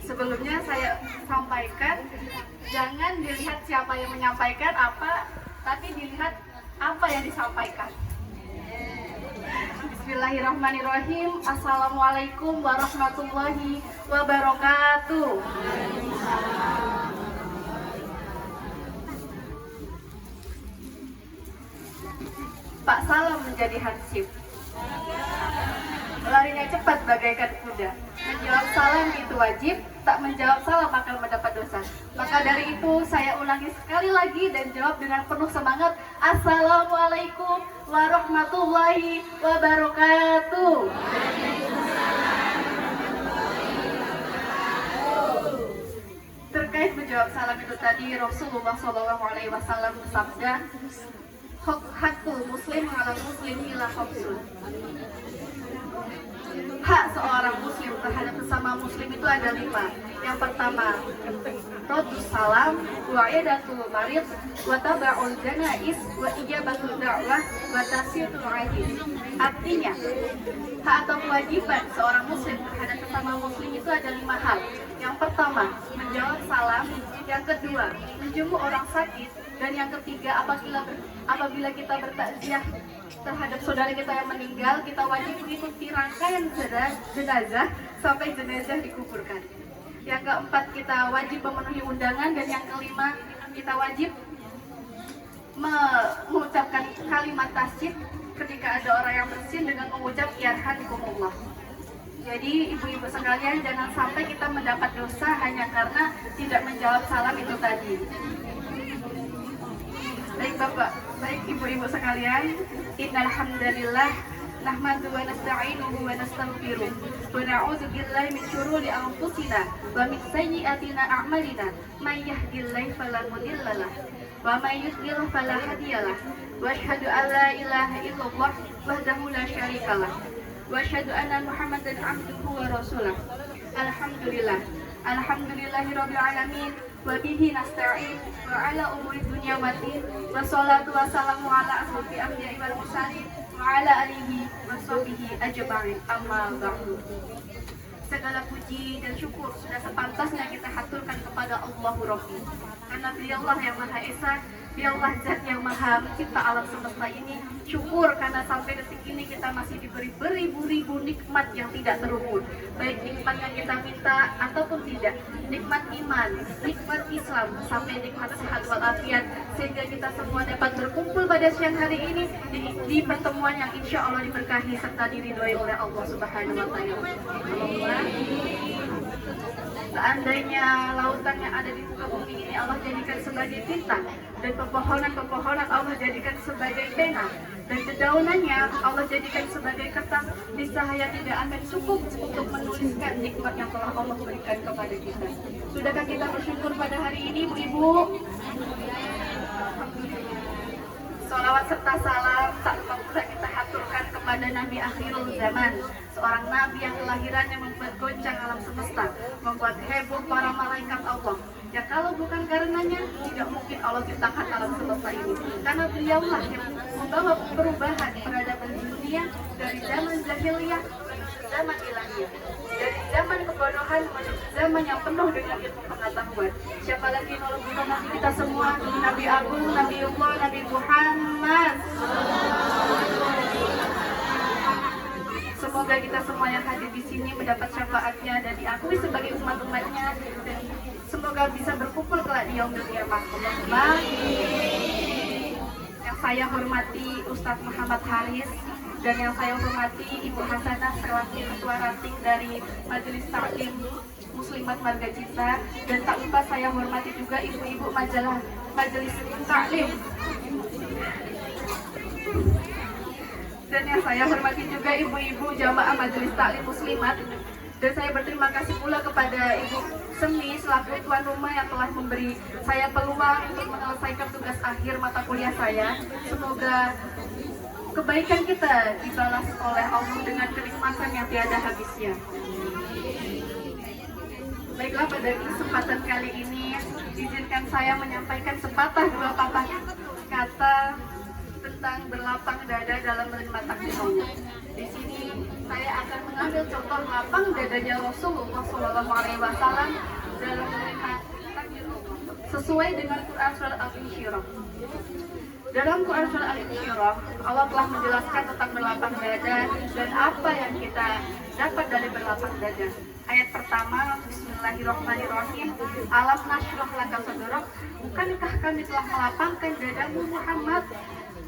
Sebelumnya saya sampaikan, jangan dilihat siapa yang menyampaikan apa, tapi dilihat apa yang disampaikan. Bismillahirrahmanirrahim. Assalamualaikum warahmatullahi wabarakatuh. Pak Salam menjadi hansip. Larinya cepat bagaikan kuda. Menjawab salam itu wajib, tak menjawab salam akan mendapat dosa. Maka dari itu saya ulangi sekali lagi dan jawab dengan penuh semangat. Assalamualaikum warahmatullahi wabarakatuh. Terkait menjawab salam itu tadi, Rasulullah SAW bersabda, hakul muslim ala muslim ila khamsun. Hak seorang muslim terhadap sesama muslim itu ada 5. Yang pertama, radus salam, wa iadatul marid, wa taba'ul janais, wa ijabatul da'wah, wa tasyitul aidin. Artinya, hak atau kewajiban seorang muslim terhadap sesama muslim itu ada 5 hal. Yang pertama, menjawab salam. Yang kedua, menjenguk orang sakit. Dan yang ketiga, apabila kita bertakziah terhadap saudara kita yang meninggal, kita wajib mengikuti rangkaian jenazah sampai jenazah dikuburkan. Yang keempat, kita wajib memenuhi undangan. Dan yang kelima, kita wajib mengucapkan kalimat tasydid ketika ada orang yang bersin dengan mengucap yarhamikumullah. Jadi ibu-ibu sekalian, jangan sampai kita mendapat dosa hanya karena tidak menjawab salam itu tadi. Baik Bapak, baik ibu-ibu sekalian, innal hamdalillah nahmadu wa nasta'inuhu wa nastaghfiruh wa na'udzu billahi min syururi anfusina wa min sayyi'atina a'malina may yahdihillahu fala mudhillalah wa may yudlil fala hadiyalah wa asyhadu an la ilaha illallah wahdahu la syarikalah wa asyhadu anna muhammadan abduhu wa rasuluh. Alhamdulillah, alhamdulillahirabbil alamin, wa bihi nasta'in wa ala umuri dunya waddin, wa salatu wassalamu ala asrofil anbiya'i wal mursalin wa ala alihi wa sahbihi ajma'in. Amma ba'du. Segala puji dan syukur sudah sepantasnya kita haturkan kepada Allahu Rabbi, karena Dialah yang Maha Esa, Dialah Zat yang Maha Mencipta alam semesta ini. Syukur karena sampai detik ini kita masih diberi beribu-ribu nikmat yang tidak terukur, baik nikmat yang kita minta ataupun tidak, nikmat iman, nikmat Islam, sampai nikmat sehat walafiat, sehingga kita semua dapat berkumpul pada siang hari ini di pertemuan yang insya Allah diberkahi serta diridhoi oleh Allah Subhanahu wa Ta'ala. Seandainya lautan yang ada di muka bumi ini Allah jadikan sebagai tinta, dan pepohonan-pepohonan Allah jadikan sebagai pena, dan dedaunannya Allah jadikan sebagai kertas, niscaya tidak akan cukup untuk menuliskan nikmat yang telah Allah berikan kepada kita. Sudahkah kita bersyukur pada hari ini, ibu-ibu? Salawat serta salam tak lupa pula kita haturkan kepada Nabi akhirul zaman, seorang nabi yang kelahirannya membuat goncang alam semesta, membuat heboh para malaikat Allah. Ya kalau bukan karenanya, tidak mungkin Allah ciptakan alam semesta ini. Karena beliaulah yang membawa perubahan peradaban dunia dari zaman jahiliyah menuju zaman ilahiyah, dari zaman kebodohan menuju zaman yang penuh dengan ilmu pengetahuan. Siapa lagi kalau bukan Nabi kita semua, Nabi Agung, Nabi Allah, Nabi Muhammad. Semoga kita semua yang hadir di sini mendapat syafaatnya dan diakui sebagai umat-umatnya, dan semoga bisa berkumpul kelak di yaumul qiyamah. Yang saya hormati Ustadz Muhammad Haris, dan yang saya hormati Ibu Hasanah selaku Ketua Ranting dari Majelis Taklim Muslimat Marga Cinta, dan tak lupa saya hormati juga ibu-ibu majalah Majelis Taklim. Dan yang saya hormati juga ibu-ibu jamaah Majelis Taklim Muslimat. Dan saya berterima kasih pula kepada Ibu Semi selaku tuan rumah yang telah memberi saya peluang untuk menyelesaikan tugas akhir mata kuliah saya. Semoga kebaikan kita dibalas oleh Allah dengan kenikmatan yang tiada habisnya. Baiklah, pada kesempatan kali ini izinkan saya menyampaikan sepatah dua patah kata tentang berlapang dada dalam menerima takdir Allah. Di sini saya akan mengambil contoh lapang dadanya Rasulullah SAW dalam menerima takdir Allah sesuai dengan Quran Surah Al-Insyirah. Dalam Quran Surah Al-Insyirah, Allah telah menjelaskan tentang berlapang dada dan apa yang kita dapat dari berlapang dada. Ayat pertama, Bismillahirrahmanirrahim. Alam nashrah laka sadrak. Bukankah kami telah melapangkan dadamu Muhammad?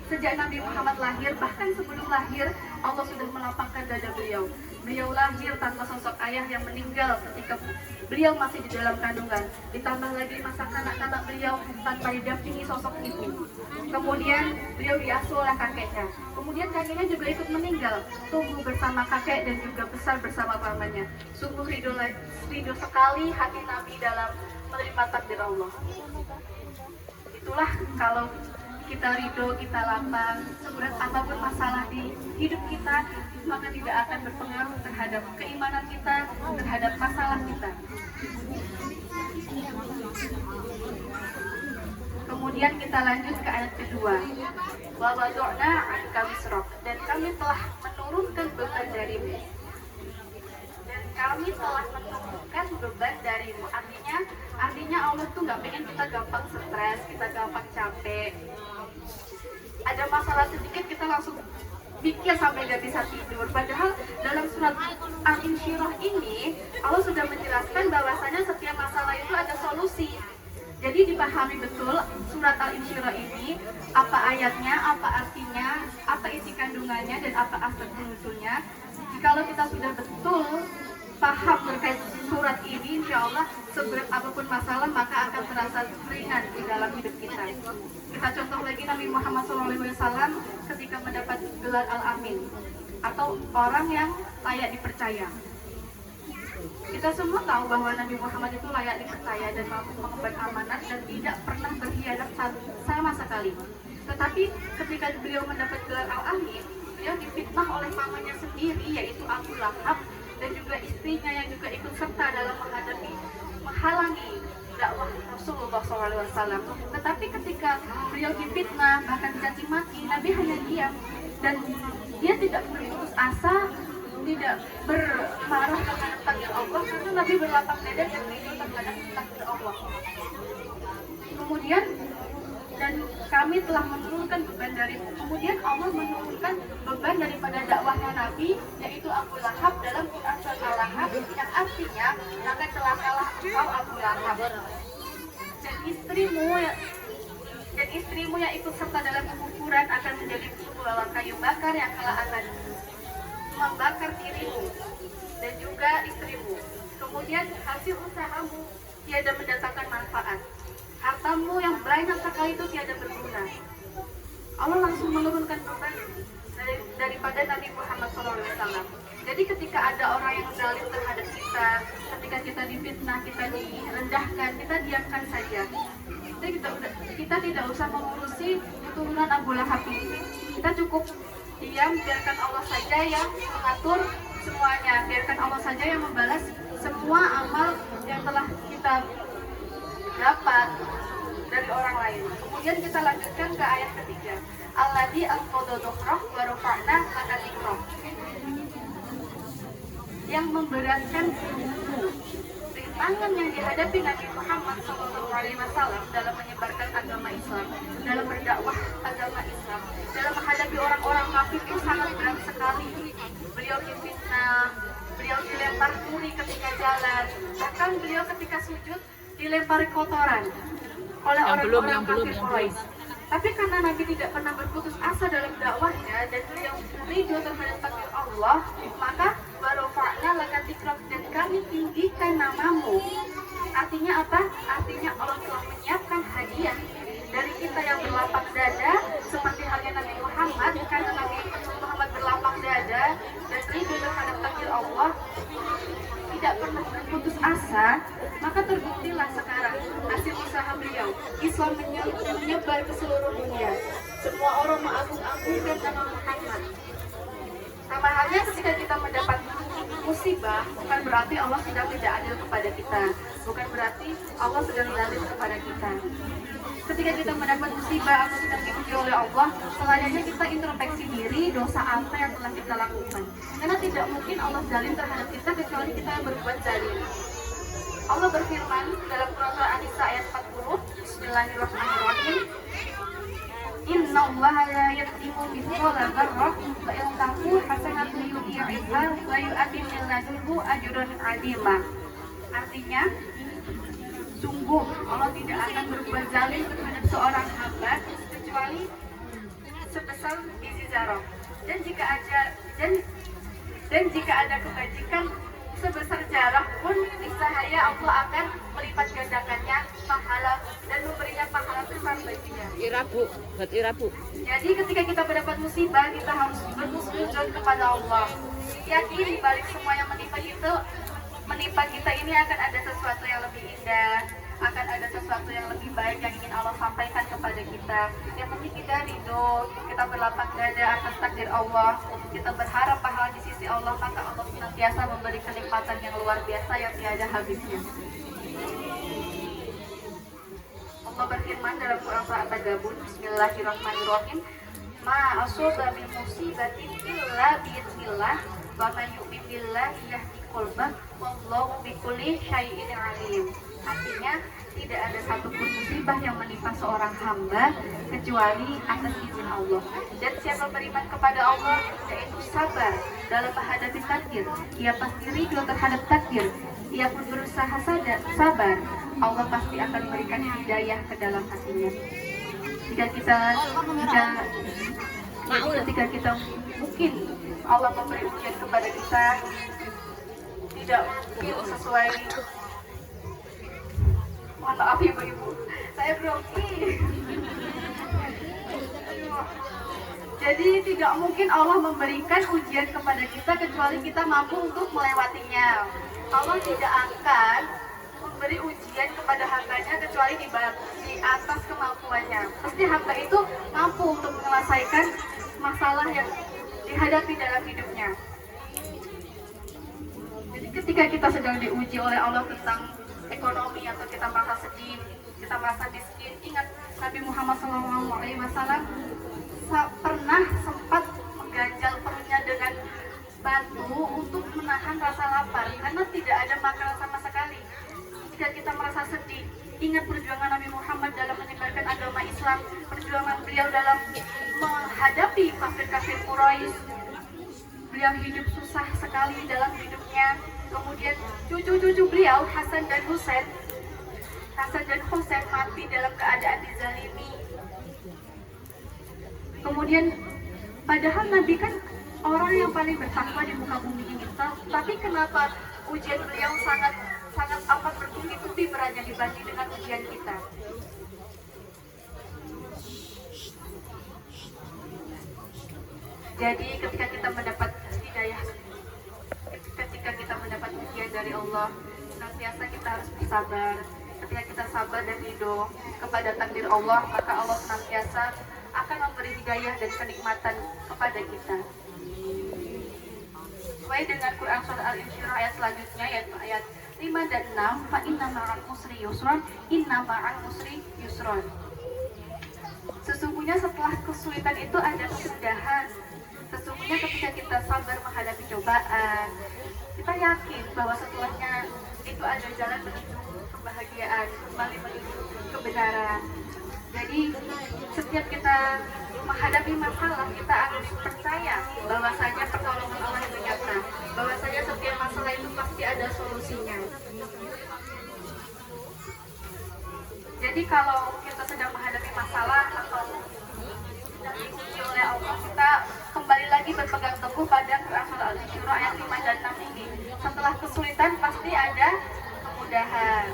Sejak Nabi Muhammad lahir, bahkan sebelum lahir, Allah sudah melapangkan dada beliau. Beliau lahir tanpa sosok ayah yang meninggal ketika beliau masih di dalam kandungan. Ditambah lagi masa kanak-kanak beliau tanpa didampingi sosok ibu. Kemudian beliau diasuh oleh kakeknya. Kemudian kakeknya juga ikut meninggal, tumbuh bersama kakek dan juga besar bersama pamannya. Sungguh ridho sekali hati Nabi dalam menerima takdir Allah. Itulah kalau kita ridho, kita lapang, seberat apapun masalah di hidup kita, maka tidak akan berpengaruh terhadap keimanan kita, terhadap masalah kita. Kemudian kita lanjut ke ayat kedua. Wa wada'na 'anka wisrak, dan kami telah menurunkan beban darimu. Dan kami telah menurunkan beban darimu. Artinya Allah tuh nggak pengen kita gampang stres, kita gampang capek. Ada masalah sedikit kita langsung pikir sampai nggak bisa tidur. Padahal dalam surat Al-Insyirah ini Allah sudah menjelaskan bahwasanya setiap masalah itu ada solusi. Jadi dipahami betul surat Al-Insyirah ini, apa ayatnya, apa artinya, apa isi kandungannya, dan apa asal usulnya. Jikalau kita sudah betul paham terkait surat ini, insya Allah seberat apapun masalah maka akan terasa ringan di dalam hidup kita. Kita contoh lagi Nabi Muhammad SAW ketika mendapat gelar Al-Amin, atau orang yang layak dipercaya. Kita semua tahu bahwa Nabi Muhammad itu layak dipercaya dan mampu mengemban amanat dan tidak pernah berkhianat sama sekali. Tetapi ketika beliau mendapat gelar Al-Amin, beliau difitnah oleh pamannya sendiri, yaitu Abu Lahab, dan juga istrinya yang juga ikut serta dalam menghalangi dakwah Rasulullah SAW. Tetapi ketika beliau difitnah, bahkan dicaci maki, Nabi hanya diam dan dia tidak berputus asa, tidak bermarah terhadap takdir Allah, karena Nabi berlapang dada dan ridho terhadap takdir Allah. Kemudian dan kami telah menurunkan beban darimu. Kemudian Allah menurunkan beban daripada dakwahnya Nabi, yaitu Abu Lahab dalam Quran Surah Al-Lahab, yang artinya maka celakalah engkau Abu Lahab dan istrimu yang ikut serta dalam pengukuran akan menjadi pembawa kayu bakar yang kelak akan membakar dirimu dan juga istrimu. Kemudian hasil usahamu tiada mendatangkan manfaat. Hartamu yang banyak sekali itu tiada berguna. Allah langsung menurunkan beban daripada Nabi Muhammad SAW. Jadi ketika ada orang yang zalim terhadap kita, ketika kita difitnah, kita direndahkan, kita diamkan saja. Kita tidak usah mengurusi keturunan Abu Lahab ini. Kita cukup diam, biarkan Allah saja yang mengatur semuanya. Biarkan Allah saja yang membalas semua amal yang telah kita dapat dari orang lain. Kemudian kita lanjutkan ke ayat ketiga. Alladzi anqadha dhahrak wa rafa'na laka dhikrak. Yang memberatkan punggungmu. Rintangan yang dihadapi Nabi Muhammad SAW dalam menyebarkan agama Islam, dalam berdakwah agama Islam, dalam menghadapi orang-orang kafir itu sangat berat sekali. Beliau difitnah, beliau dilempar duri ketika jalan, bahkan beliau ketika sujud dilempari kotoran oleh orang-orang kafir Quraisy. Tapi karena Nabi tidak pernah berputus asa dalam dakwahnya dan beliau ridho terhadap takdir Allah, maka warafa'na laka dzikrak, dan kami tinggikan namamu. Artinya apa? Artinya Allah telah menyiapkan hadiah dari kita yang berlapang dada seperti halnya Nabi Muhammad. Karena Nabi Muhammad berlapang dada dan ridho terhadap takdir Allah, tidak pernah berputus asa, maka terbuktilah sekarang hasil usaha beliau. Islam menyebar ke seluruh dunia. Semua orang mengagung-agungkan nama Muhammad. Sama halnya ketika kita mendapat musibah, bukan berarti Allah sudah tidak adil kepada kita. bukan berarti Allah sedang zalim kepada kita. Ketika kita mendapat musibah atau sedang diuji oleh Allah, selayaknya kita introspeksi diri dosa apa yang telah kita lakukan. Karena tidak mungkin Allah zalim terhadap kita kecuali kita yang berbuat zalim. Allah berfirman dalam Quran An-Nisa ayat 40, Bismillahirrahmanirrahim. Inna Allah la yadlimu mithqala dzarrah wa in taku hasanatun yudhi'ha wa yu'ti min ladunhu ajran 'azima. Artinya, sungguh Allah tidak akan berbuat zalim terhadap seorang hamba kecuali sebesar biji zarah. Dan jika ada kebajikan sebesar zarah pun, niscaya Allah akan melipat gandakannya pahala dan memberinya pahala besar baginya. Irabu. Jadi ketika kita mendapat musibah, kita harus berhusnuzon kepada Allah. Yakin di balik semua yang menimpa kita ini akan ada sesuatu yang lebih indah, akan ada sesuatu yang lebih baik yang ingin Allah sampaikan kepada kita. Yang penting kita ridho, kita berlapang dada atas takdir Allah, kita berharap pahala di sisi Allah, maka Allah senantiasa memberi kenikmatan yang luar biasa yang tiada habisnya. Allah berfirman dalam Quran Surah At-Tagabun, Bismillahirrahmanirrahim. Ma asoba min musibatin illa bi'idznillah wa man yu'min billahi yahdi qalbah wallahu bikulli syai'in alim. Artinya, tidak ada satupun musibah yang menimpa seorang hamba kecuali atas izin Allah. Dan siapa beriman kepada Allah, yaitu sabar dalam menghadapi takdir, ia pasti ridho terhadap takdir, ia pun berusaha sabar, Allah pasti akan memberikan hidayah ke dalam hatinya. Ketika kita mungkin Allah memberi ujian kepada kita tidak mungkin sesuai. Mohon maaf ibu-ibu, saya grogi. Jadi tidak mungkin Allah memberikan ujian kepada kita kecuali kita mampu untuk melewatinya. Allah tidak akan memberi ujian kepada hambanya kecuali di atas kemampuannya. Pasti hamba itu mampu untuk menyelesaikan masalah yang dihadapi dalam hidupnya. Jadi ketika kita sedang diuji oleh Allah tentang ekonomi atau kita merasa sedih, kita merasa miskin, ingat Nabi Muhammad SAW pernah sempat mengganjal perutnya dengan batu untuk menahan rasa lapar karena tidak ada makanan sama sekali. Jika kita merasa sedih, ingat perjuangan Nabi Muhammad dalam menyebarkan agama Islam, perjuangan beliau dalam menghadapi kafir-kafir Quraisy. Beliau hidup susah sekali dalam hidupnya. Kemudian cucu-cucu beliau Hasan dan Husain mati dalam keadaan dizalimi. Kemudian padahal Nabi kan orang yang paling bertakwa di muka bumi ini, tapi kenapa ujian beliau sangat amat bertubi-tubi beratnya dibanding dengan ujian kita? Jadi ketika kita mendapat hidayah, ketika kita mendapat ujian dari Allah, senantiasa kita harus bersabar. Ketika kita sabar dan ridho kepada takdir Allah, maka Allah senantiasa akan memberi hidayah dan kenikmatan kepada kita. Sesuai dengan Quran Surah Al-Insyirah ayat selanjutnya, yaitu ayat 5 dan 6, fa inna ma'al usri yusron, inna ma'al usri yusron. Sesungguhnya setelah kesulitan itu ada kemudahan. Sesungguhnya ketika kita sabar menghadapi cobaan, kita yakin bahwa setelahnya itu ada jalan menuju kebahagiaan, kembali menuju kebenaran. Jadi setiap kita menghadapi masalah, kita harus percaya bahwasanya pertolongan Allah itu nyata, bahwasanya setiap masalah itu pasti ada solusinya. Jadi kalau kita sedang menghadapi masalah atau sedang diuji oleh Allah, kita kembali lagi berpegang teguh pada Quran Surah Al-Insyirah ayat 5 dan 6 ini. Setelah kesulitan pasti ada kemudahan.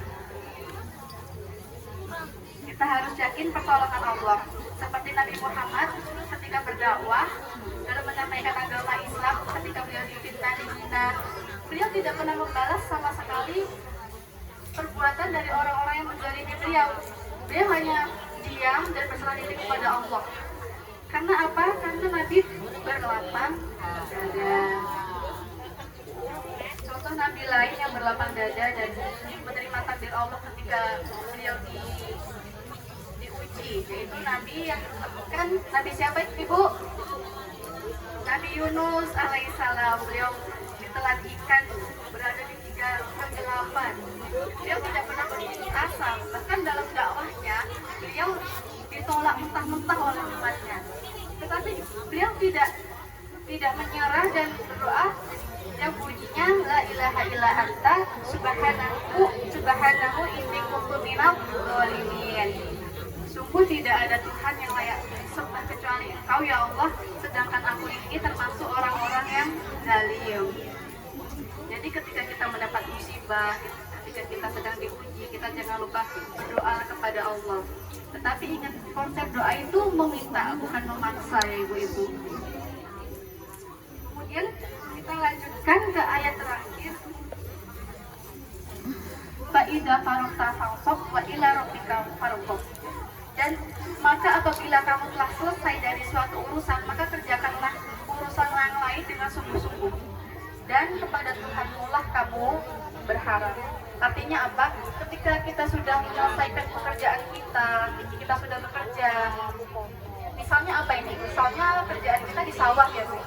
Kita harus yakin pertolongan Allah. Seperti Nabi Muhammad ketika berdakwah dalam menyampaikan agama Islam, ketika beliau difitnah, dihina, beliau tidak pernah membalas sama sekali perbuatan dari orang-orang yang menzalimi beliau. Beliau hanya diam dan berserah diri kepada Allah. Karena apa? Karena Nabi berlapang dada. Contoh Nabi lain yang berlapang dada dan menerima takdir takdir Allah ketika beliau diuji, yaitu Nabi yang ditemukan. Nabi siapa Ibu? Nabi Yunus alaihissalam. Beliau ditelan ikan berada di tiga kegelapan. Beliau tidak pernah berputus asa, bahkan dalam dakwahnya beliau ditolak mentah-mentah oleh umatnya. Tetapi beliau tidak menyerah dan berdoa yang bunyinya la ilaha illa anta subhanahu inni kuntu minadz dzalimin. Sungguh tidak ada Tuhan yang layak disembah kecuali Engkau ya Allah, sedangkan aku ini termasuk orang-orang yang zalim. Jadi ketika kita mendapat musibah, ketika kita sedang diuji, kita jangan lupa berdoa kepada Allah. Tetapi ingat, konsep doa itu meminta, bukan memaksa ya ibu-ibu. Kemudian kita lanjutkan ke ayat terakhir. Fa'idza faragta fansab wa ila rabbika farghab. Dan maka apabila kamu telah selesai dari suatu urusan, maka kerjakanlah urusan yang lain dengan sungguh-sungguh. Dan kepada Tuhanmu lah kamu berharap. Artinya apa? Ketika kita sudah menyelesaikan pekerjaan kita sudah bekerja. Misalnya apa ini? Misalnya kerjaan kita di sawah ya Bu?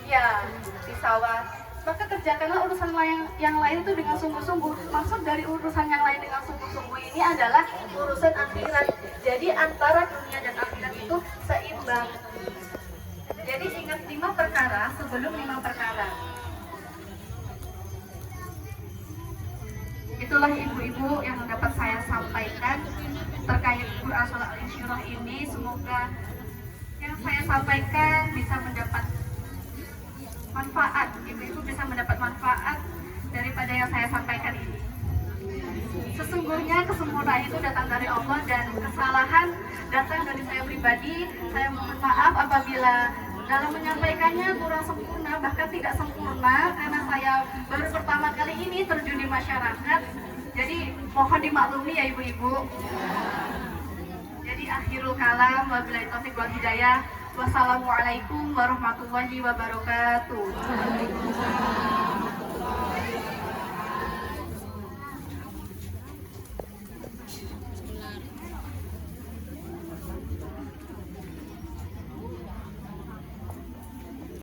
Ya, di sawah. Maka kerjakanlah urusan yang lain itu dengan sungguh-sungguh. Maksud dari urusan yang lain dengan sungguh-sungguh ini adalah urusan akhirat. Jadi antara dunia dan akhirat itu seimbang. Jadi ingat 5 perkara sebelum 5 perkara. Itulah ibu-ibu yang dapat saya sampaikan terkait Quran Surah Al-Insyirah ini. Semoga yang saya sampaikan bisa mendapat manfaat, ibu-ibu bisa mendapat manfaat daripada yang saya sampaikan ini. Sesungguhnya kesempurnaan itu datang dari Allah dan kesalahan datang dari saya pribadi. Saya mohon maaf apabila dalam menyampaikannya kurang sempurna, bahkan tidak sempurna, karena saya baru pertama kali ini terjun di masyarakat. Jadi mohon dimaklumi ya ibu-ibu. Jadi akhirul kalam, wabillahi taufiq wal hidayah. Wassalamualaikum warahmatullahi wabarakatuh.